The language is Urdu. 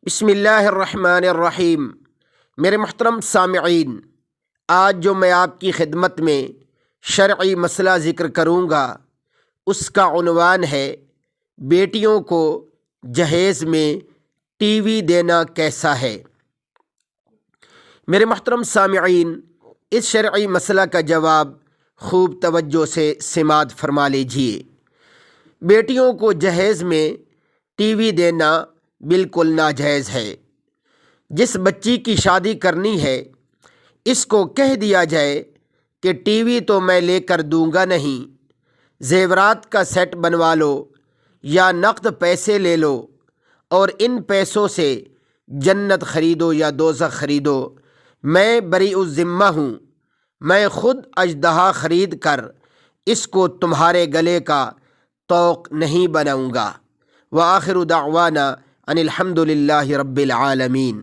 بسم اللہ الرحمن الرحیم۔ میرے محترم سامعین، آج جو میں آپ کی خدمت میں شرعی مسئلہ ذکر کروں گا اس کا عنوان ہے بیٹیوں کو جہیز میں ٹی وی دینا کیسا ہے۔ میرے محترم سامعین، اس شرعی مسئلہ کا جواب خوب توجہ سے سماعت فرما لیجیے۔ بیٹیوں کو جہیز میں ٹی وی دینا بالکل ناجائز ہے۔ جس بچی کی شادی کرنی ہے اس کو کہہ دیا جائے کہ ٹی وی تو میں لے کر دوں گا نہیں، زیورات کا سیٹ بنوا لو یا نقد پیسے لے لو اور ان پیسوں سے جنت خریدو یا دوزخ خریدو، میں بری الذمہ ہوں، میں خود اژدہا خرید کر اس کو تمہارے گلے کا طوق نہیں بناؤں گا۔ وآخر دعوانا ان الحمد للہ رب العالمین۔